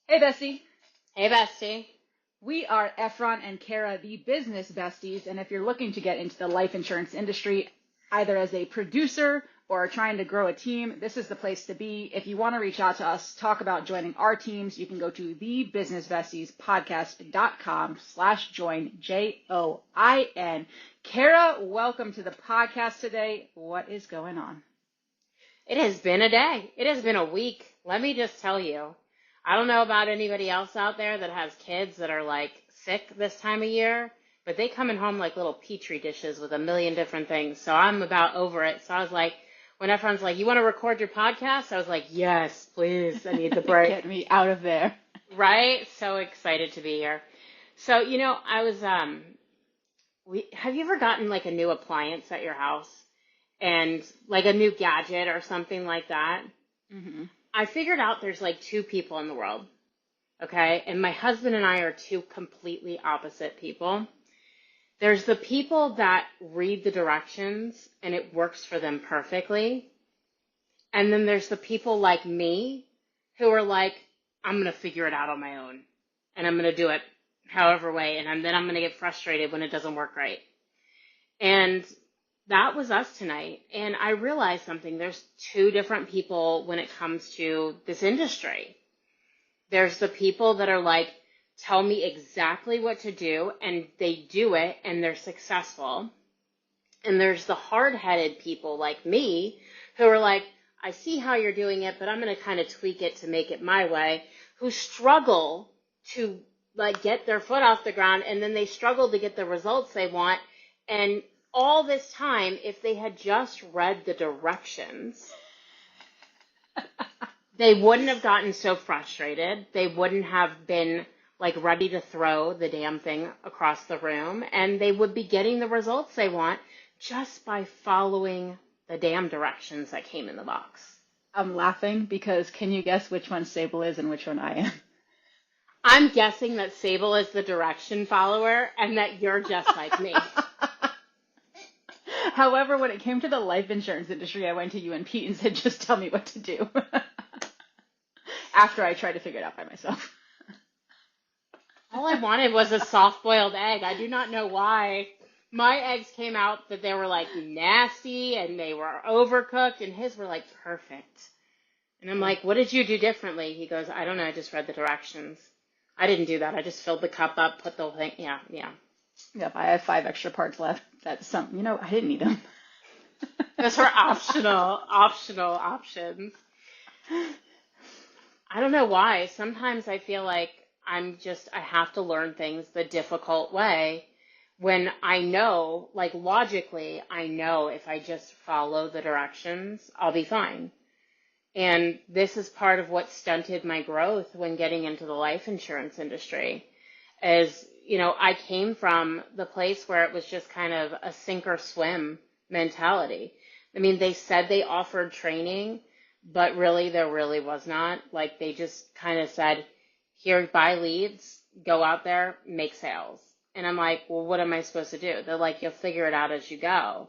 Hey, Bestie. Hey, bestie. We are Efron and Kara, the business besties. And if you're looking to get into the life insurance industry, either as a producer or trying to grow a team, this is the place to be. If you want to reach out to us, talk about joining our teams, you can go to thebusinessbestiespodcast.com/join, JOIN. Kara, welcome to the podcast today. What is going on? It has been a day. It has been a week. Let me just tell you. I don't know about anybody else out there that has kids that are like sick this time of year, but they coming home like little petri dishes with a million different things. So I'm about over it. So I was like, when everyone's like, you want to record your podcast? I was like, yes, please. I need the break. Get me out of there. Right? So excited to be here. So, I was, have you ever gotten like a new appliance at your house and like a new gadget or something like that? Mm-hmm. I figured out there's like two people in the world, okay? And my husband and I are two completely opposite people. There's the people that read the directions and it works for them perfectly. And then there's the people like me who are like, I'm going to figure it out on my own. And I'm going to do it however way. And then I'm going to get frustrated when it doesn't work right. And that was us tonight. And I realized something. There's two different people when it comes to this industry. There's the people that are like, tell me exactly what to do, and they do it, and they're successful. And there's the hard-headed people like me who are like, I see how you're doing it, but I'm going to kind of tweak it to make it my way, who struggle to like get their foot off the ground, and then they struggle to get the results they want. And all this time, if they had just read the directions, they wouldn't have gotten so frustrated. They wouldn't have been like ready to throw the damn thing across the room, and they would be getting the results they want just by following the damn directions that came in the box. I'm laughing because can you guess which one Sable is and which one I am? I'm guessing that Sable is the direction follower and that you're just like me. However, when it came to the life insurance industry, I went to you and Pete and said, just tell me what to do. After I tried to figure it out by myself. All I wanted was a soft-boiled egg. I do not know why. My eggs came out that they were like nasty and they were overcooked, and his were like perfect. And I'm like, what did you do differently? He goes, I don't know. I just read the directions. I didn't do that. I just filled the cup up, put the whole thing. Yeah. Yep, I have 5 extra parts left. That's something, I didn't need them. Those were optional options. I don't know why. Sometimes I feel like I have to learn things the difficult way when I know, like logically, I know if I just follow the directions, I'll be fine. And this is part of what stunted my growth when getting into the life insurance industry is, I came from the place where it was just kind of a sink or swim mentality. I mean, they said they offered training, but really there really was not. Like they just kind of said, here, buy leads, go out there, make sales. And I'm like, well, what am I supposed to do? They're like, you'll figure it out as you go.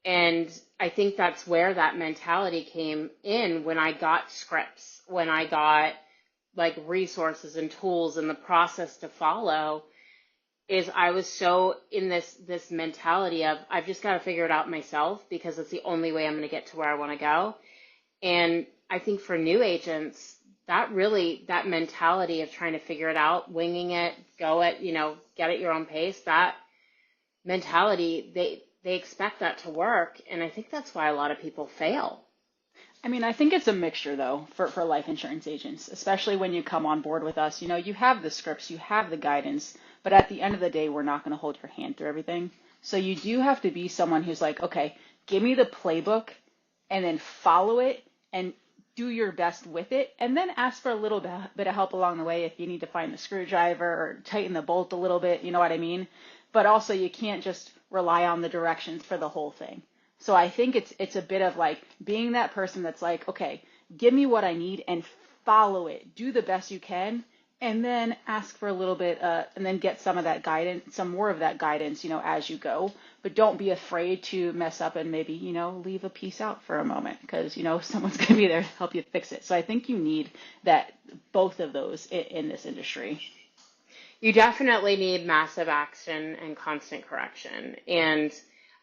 And I think that's where that mentality came in when I got scripts, when I got like resources and tools and the process to follow, is I was so in this mentality of I've just got to figure it out myself because it's the only way I'm going to get to where I want to go. And I think for new agents, that mentality of trying to figure it out, winging it, go at, get at your own pace, that mentality, they expect that to work. And I think that's why a lot of people fail. I mean, I think it's a mixture, though, for life insurance agents, especially when you come on board with us. You have the scripts, you have the guidance, but at the end of the day, we're not going to hold your hand through everything. So you do have to be someone who's like, okay, give me the playbook and then follow it and do your best with it, and then ask for a little bit of help along the way if you need to find the screwdriver or tighten the bolt a little bit, you know what I mean? But also you can't just rely on the directions for the whole thing. So I think it's a bit of like being that person that's like, okay, give me what I need and follow it. Do the best you can, and then ask for a little bit, and then get some of that guidance, some more of that guidance, as you go. But don't be afraid to mess up and maybe, leave a piece out for a moment because, someone's going to be there to help you fix it. So I think you need that both of those in this industry. You definitely need massive action and constant correction. And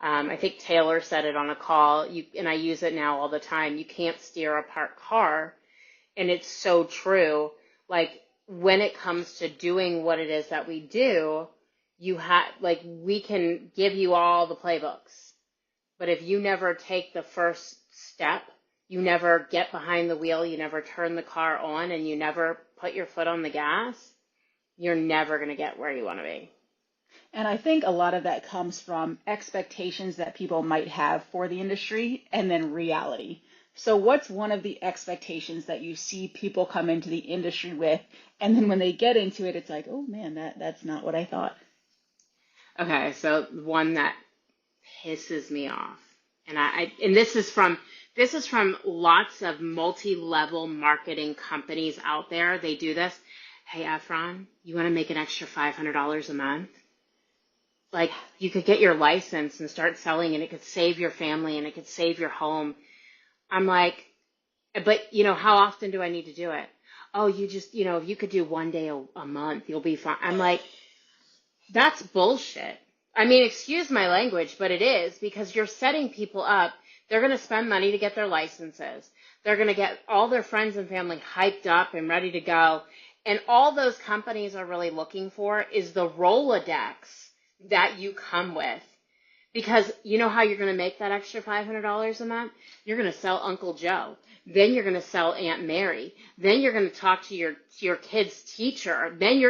I think Taylor said it on a call, and I use it now all the time. You can't steer a parked car. And it's so true. Like, when it comes to doing what it is that we do, we can give you all the playbooks. But if you never take the first step, you never get behind the wheel, you never turn the car on, and you never put your foot on the gas, you're never going to get where you want to be. And I think a lot of that comes from expectations that people might have for the industry and then reality. So what's one of the expectations that you see people come into the industry with, and then when they get into it, it's like, oh man, that's not what I thought. Okay, so one that pisses me off, and this is from lots of multi-level marketing companies out there. They do this. Hey, Efron, you want to make an extra $500 a month? Like, you could get your license and start selling, and it could save your family, and it could save your home. I'm like, but, how often do I need to do it? Oh, you just, if you could do one day a month, you'll be fine. I'm like, that's bullshit. I mean, excuse my language, but it is, because you're setting people up. They're going to spend money to get their licenses. They're going to get all their friends and family hyped up and ready to go. And all those companies are really looking for is the Rolodex that you come with. Because you know how you're going to make that extra $500 a month? You're going to sell Uncle Joe. Then you're going to sell Aunt Mary. Then you're going to talk to your kid's teacher. Then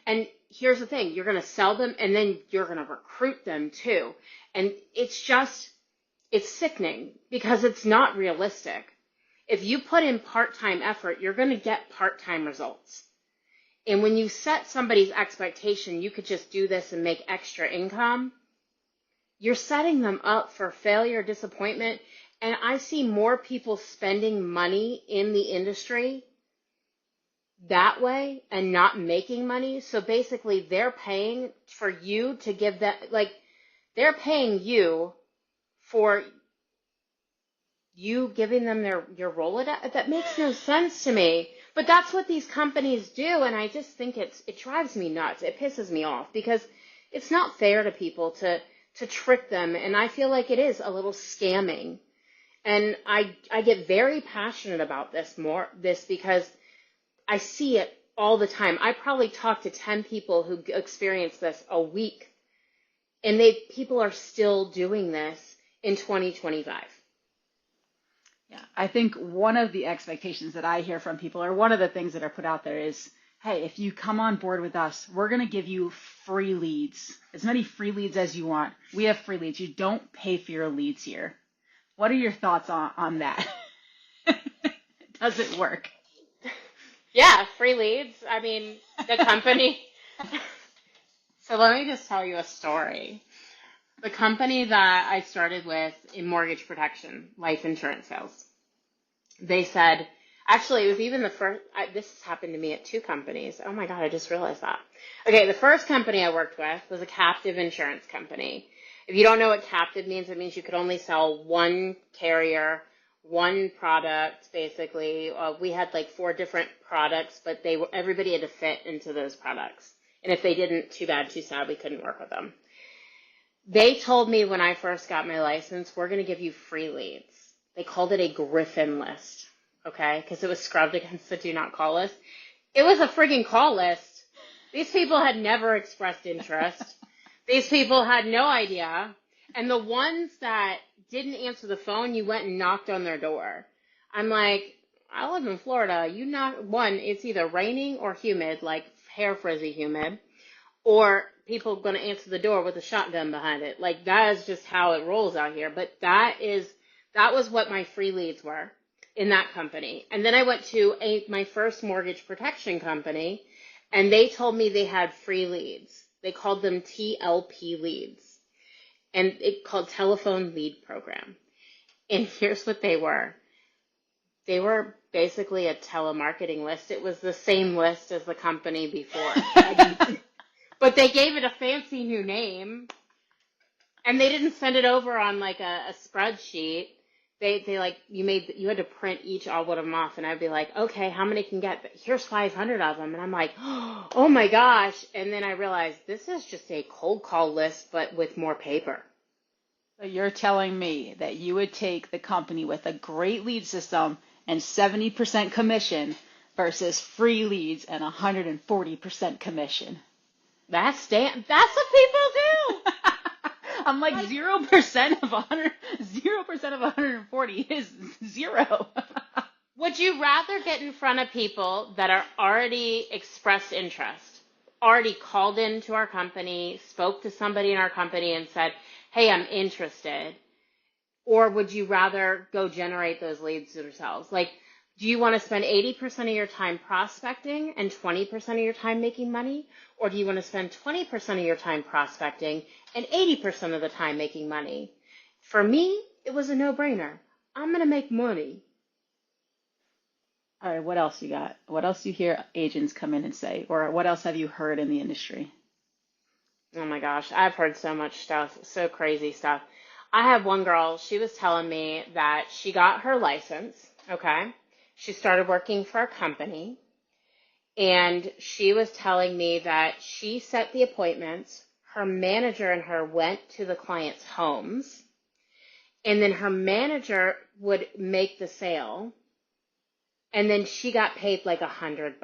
and here's the thing, you're going to sell them, and then you're going to recruit them too. And it's sickening, because it's not realistic. If you put in part-time effort, you're going to get part-time results. And when you set somebody's expectation, you could just do this and make extra income, you're setting them up for failure, disappointment. And I see more people spending money in the industry that way and not making money. So basically, they're paying for you to give them, they're paying you for you giving them your Rolodex. That makes no sense to me. But that's what these companies do, and I just think it drives me nuts. It pisses me off, because it's not fair to people to trick them, and I feel like it is a little scamming. And I get very passionate about this because I see it all the time. I probably talk to 10 people who experience this a week, and people are still doing this in 2025. Yeah, I think one of the expectations that I hear from people, or one of the things that are put out there, is, hey, if you come on board with us, we're going to give you free leads, as many free leads as you want. We have free leads. You don't pay for your leads here. What are your thoughts on that? Does it work? Yeah, free leads. I mean, the company. So let me just tell you a story. The company that I started with in mortgage protection, life insurance sales, they said, actually, it was even the first, this has happened to me at 2 companies. Oh my God, I just realized that. Okay, the first company I worked with was a captive insurance company. If you don't know what captive means, it means you could only sell one carrier, one product, basically. We had 4 different products, but everybody had to fit into those products. And if they didn't, too bad, too sad, we couldn't work with them. They told me when I first got my license, we're going to give you free leads. They called it a Griffin list, okay, because it was scrubbed against the do not call list. It was a friggin' call list. These people had never expressed interest. These people had no idea. And the ones that didn't answer the phone, you went and knocked on their door. I'm like, I live in Florida. It's either raining or humid, like hair frizzy humid, or people going to answer the door with a shotgun behind it. That is just how it rolls out here. But that was what my free leads were in that company. And then I went to my first mortgage protection company, and they told me they had free leads. They called them TLP leads, and it called telephone lead program. And here's what they were. They were basically a telemarketing list. It was the same list as the company before. But they gave it a fancy new name, and they didn't send it over on a spreadsheet. they like, you had to print each all of them off, and I'd be like, okay, how many can get? Here's 500 of them. And I'm like, oh my gosh. And then I realized this is just a cold call list, but with more paper. So you're telling me that you would take the company with a great lead system and 70% commission versus free leads and 140% commission. That's what people do. I'm like, Like, 0% of 100, 0% of 140 is zero. would you rather get in front of people that are already expressed interest, already called into our company, spoke to somebody in our company and said, hey, I'm interested? Or would you rather go generate those leads yourselves? Like, do you want to spend 80% of your time prospecting and 20% of your time making money? Or do you want to spend 20% of your time prospecting and 80% of the time making money? For me, it was a no-brainer. I'm going to make money. All right, what else you got? What else do you hear agents come in and say? Or what else have you heard in the industry? Oh my gosh, I've heard so much stuff, so crazy stuff. I have one girl, she was telling me that she got her license, okay? She started working for a company, and she was telling me that she set the appointments, her manager and her went to the clients' homes, and then her manager would make the sale, and then she got paid like $100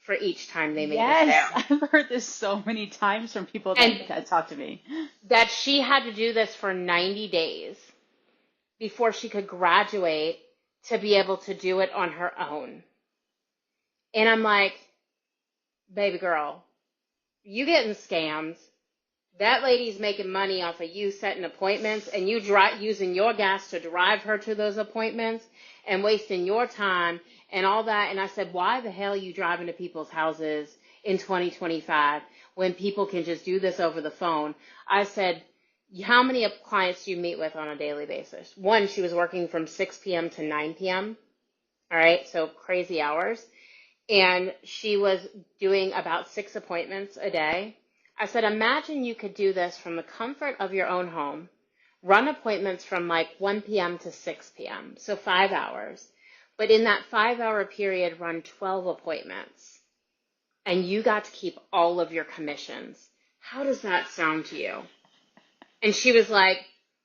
for each time they made a Yes, sale. I've heard this so many times from people And that talk to me. that she had to do this for 90 days before she could graduate to be able to do it on her own. And I'm like, baby girl, you getting scammed. That lady's making money off of you setting appointments and you using your gas to drive her to those appointments and wasting your time and all that. And I said, why the hell are you driving to people's houses in 2025 when people can just do this over the phone? I said, how many clients do you meet with on a daily basis? One, she was working from 6 p.m. to 9 p.m. All right, so crazy hours. And she was doing about 6 appointments a day. I said, imagine you could do this from the comfort of your own home, run appointments from like 1 p.m. to 6 p.m., so 5 hours. But in that 5-hour period, run 12 appointments. And you got to keep all of your commissions. How does that sound to you? And she was like,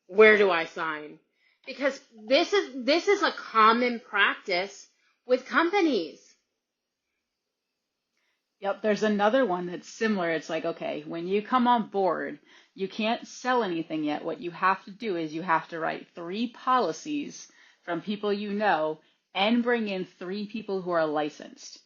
where do I sign? Because this is a common practice with companies. Yep, there's another one that's similar. It's like, okay, when you come on board, you can't sell anything yet. What you have to do is you have to write 3 policies from people you know and bring in 3 people who are licensed.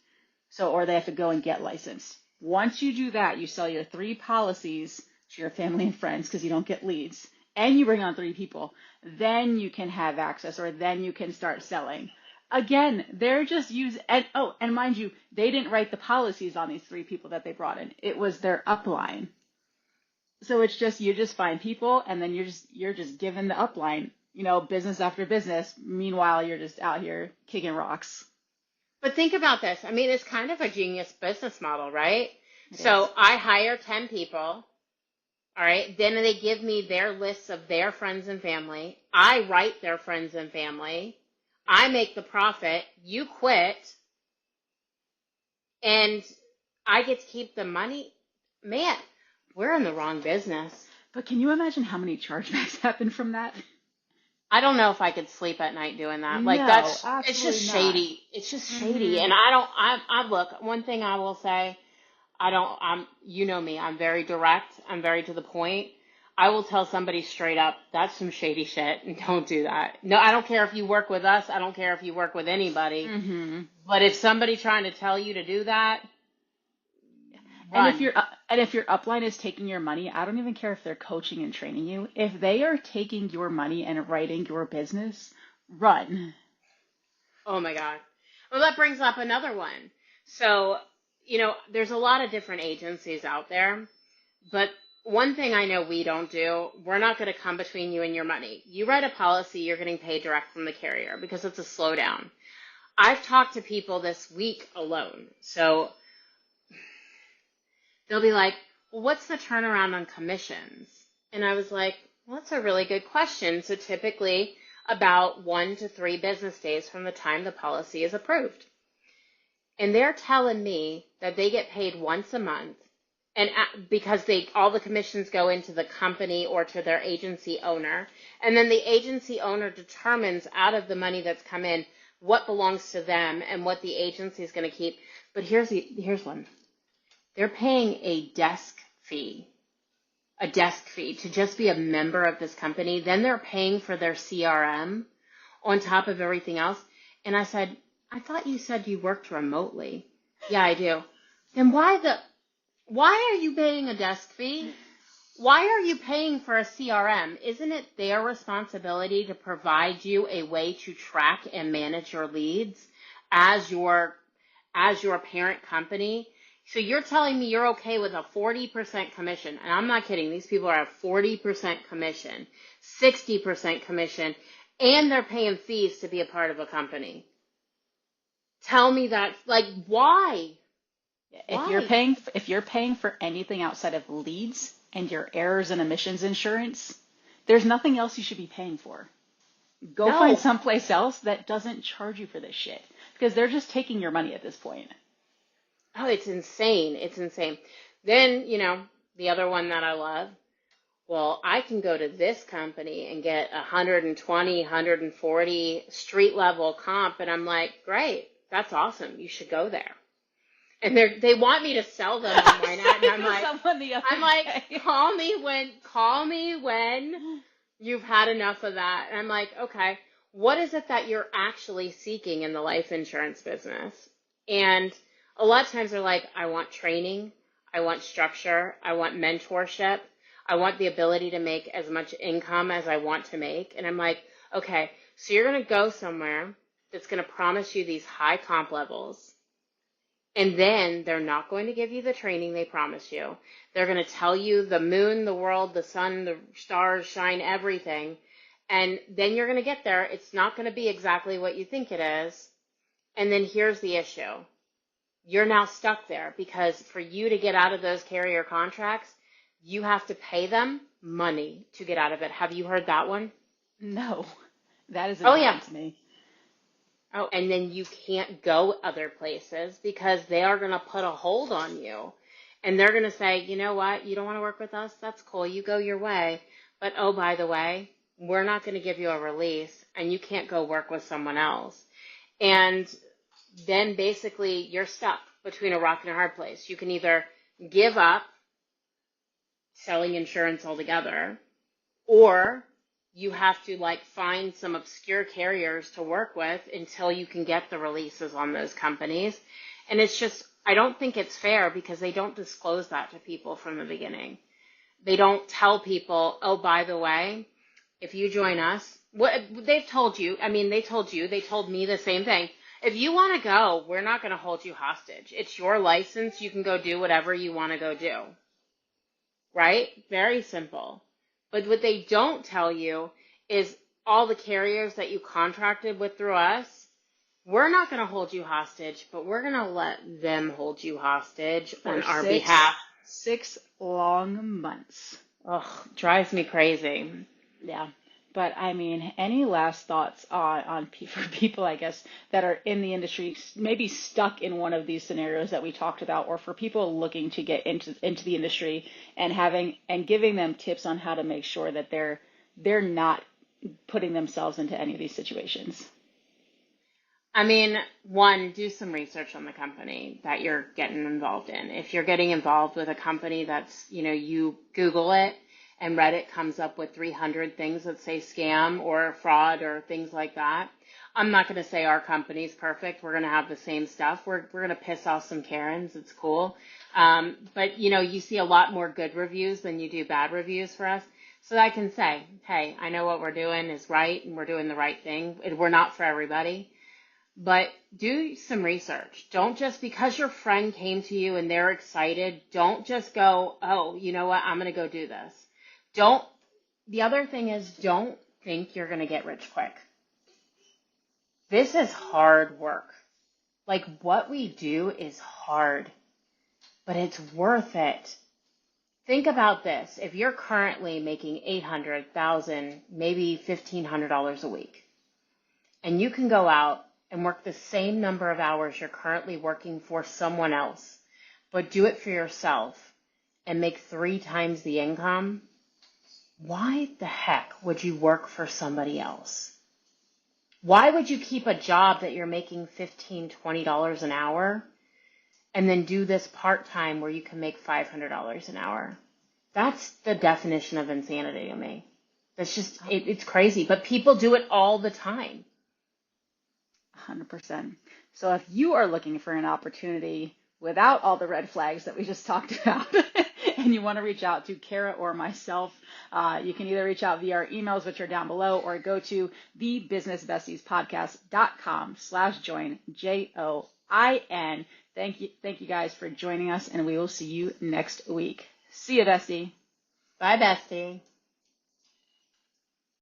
So, or they have to go and get licensed. Once you do that, you sell your 3 policies to your family and friends because you don't get leads, and you bring on 3 people. Then you can have access, or then you can start selling. Again, they're just and mind you, they didn't write the policies on these 3 people that they brought in. It was their upline. So it's just, you just find people and then you're just given the upline, business after business. Meanwhile, you're just out here kicking rocks. But think about this. I mean, it's kind of a genius business model, right? It So is. I hire 10 people, all right? Then they give me their lists of their friends and family. I write their friends and family. I make the profit. You quit. And I get to keep the money. Man, we're in the wrong business. But can you imagine how many chargebacks happen from that? I don't know if I could sleep at night doing that. Like No, it's just absolutely not. shady. It's just shady. Hmm. And I look, one thing I will say, you know me, I'm very direct. I'm very to the point. I will tell somebody straight up, that's some shady shit and don't do that. No, I don't care if you work with us. I don't care if you work with anybody. Hmm. But if somebody trying to tell you to do that, And run. if your upline is taking your money, I don't even care if they're coaching and training you. If they are taking your money and writing your business, run. Oh my God. Well, that brings up another one. So, there's a lot of different agencies out there, but one thing I know we don't do, we're not going to come between you and your money. You write a policy, you're getting paid direct from the carrier because it's a slowdown. I've talked to people this week alone. So they'll be like, well, what's the turnaround on commissions? And I was like, well, that's a really good question. So typically about 1 to 3 business days from the time the policy is approved. And they're telling me that they get paid once a month, and because all the commissions go into the company or to their agency owner, and then the agency owner determines out of the money that's come in what belongs to them and what the agency is going to keep. But here's one. They're paying a desk fee to just be a member of this company. Then they're paying for their CRM on top of everything else. And I said, I thought you said you worked remotely. Yeah, I do. Then why are you paying a desk fee? Why are you paying for a CRM? Isn't it their responsibility to provide you a way to track and manage your leads as your parent company? So you're telling me you're okay with a 40% commission, and I'm not kidding. These people are at 40% commission, 60% commission, and they're paying fees to be a part of a company. Tell me that, like, why? If you're paying for anything outside of leads and your errors and emissions insurance, there's nothing else you should be paying for. Go find someplace else that doesn't charge you for this shit, because they're just taking your money at this point. Oh, it's insane. It's insane. Then, the other one that I love, well, I can go to this company and get 120, 140 street level comp. And I'm like, great, that's awesome. You should go there. And they want me to sell them on my net. And I'm like, call me when you've had enough of that. And I'm like, okay, what is it that you're actually seeking in the life insurance business? And a lot of times they're like, I want training, I want structure, I want mentorship, I want the ability to make as much income as I want to make. And I'm like, okay, so you're going to go somewhere that's going to promise you these high comp levels, and then they're not going to give you the training they promise you. They're going to tell you the moon, the world, the sun, the stars shine, everything. And then you're going to get there. It's not going to be exactly what you think it is. And then here's the issue. You're now stuck there, because for you to get out of those carrier contracts, you have to pay them money to get out of it. Have you heard that one? No, that is important to me. Oh, and then you can't go other places because they are going to put a hold on you. And they're going to say, you know what? You don't want to work with us? That's cool. You go your way. But, oh, by the way, we're not going to give you a release, and you can't go work with someone else. And then basically you're stuck between a rock and a hard place. You can either give up selling insurance altogether, or you have to find some obscure carriers to work with until you can get the releases on those companies. And it's just, I don't think it's fair, because they don't disclose that to people from the beginning. They don't tell people, oh, by the way, if you join us, they told me the same thing. If you want to go, we're not going to hold you hostage. It's your license. You can go do whatever you want to go do. Right? Very simple. But what they don't tell you is all the carriers that you contracted with through us, we're not going to hold you hostage, but we're going to let them hold you hostage on our behalf. 6 long months. Ugh, drives me crazy. Yeah. But I mean, any last thoughts for people, I guess, that are in the industry, maybe stuck in one of these scenarios that we talked about, or for people looking to get into the industry and giving them tips on how to make sure that they're not putting themselves into any of these situations? I mean, one, do some research on the company that you're getting involved in. If you're getting involved with a company that's, you Google it, and Reddit comes up with 300 things that say scam or fraud or things like that. I'm not going to say our company's perfect. We're going to have the same stuff. We're going to piss off some Karens. It's cool. But, you see a lot more good reviews than you do bad reviews for us. So I can say, hey, I know what we're doing is right, and we're doing the right thing. We're not for everybody. But do some research. Don't just, because your friend came to you and they're excited, don't just go, oh, you know what, I'm going to go do this. The other thing is, don't think you're going to get rich quick. This is hard work. What we do is hard, but it's worth it. Think about this. If you're currently making $800,000, maybe $1,500 a week, and you can go out and work the same number of hours you're currently working for someone else, but do it for yourself and make 3 times the income, why the heck would you work for somebody else? Why would you keep a job that you're making $15, $20 an hour and then do this part-time where you can make $500 an hour? That's the definition of insanity to me. That's just, it's crazy, but people do it all the time. 100%. So if you are looking for an opportunity without all the red flags that we just talked about, and you want to reach out to Kara or myself, you can either reach out via our emails, which are down below, or go to thebusinessbestiespodcast.com/join, JOIN. Thank you guys for joining us, and we will see you next week. See you, bestie. Bye, bestie.